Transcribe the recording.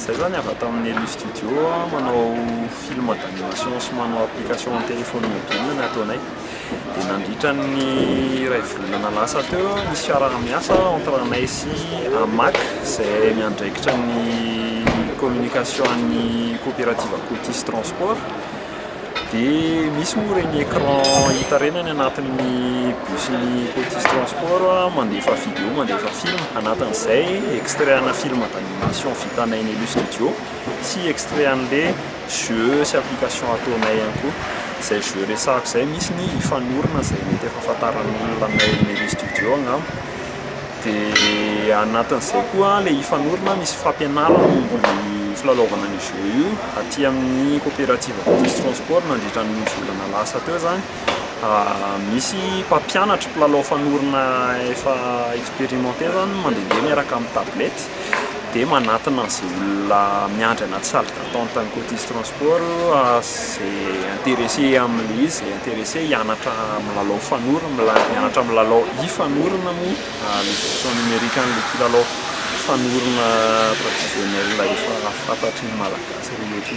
Zay zany avy ato amin'ny Elu Studio manao film d'animation sy manao application amin'ny téléphone mobile ny ataonay. Dia nandritra ny iray volana lasa teo nisy fiarahamiasa entre anay sy AMAC izay miandraikitra ny communication an'ny coopérative Cotis Transport. Dia misy moa regny écran hita reny any anatin'ny businy Cotis Transport mandefa vidéo, mandefa film. Anatin'izay extrait ana film d'animation vitanay ny Elu Studio sy extrait an'ilay jeu sy application ataonay ihany koa. Izay jeu resahako izay misy ny ifanorona izay mety efa fantaran'olona anay ny Elu Studio angamba. Dia anatin'izay koa ilay ifanorona misy fampianarana momban'ny filalaovana ny jeu io aty amin'ny coopérative Cotis Transport nandritra ny volana lasa teo zany. Misy mpampianatra mpilalao fanorona efa expérimenté zany mandehandeha miaraka amin'ny tablette dia manatona an'izay olona miandry anaty salle d'attente ny Cotis Transport izay intéressé amin'ilay izy, izay intéressé hianatra milalao fanorona, mianatra milalao ifanorona moa les versions numériques an'ilay mpilalao fanorona traditionnel efa fantatry ny malagasy rehetra.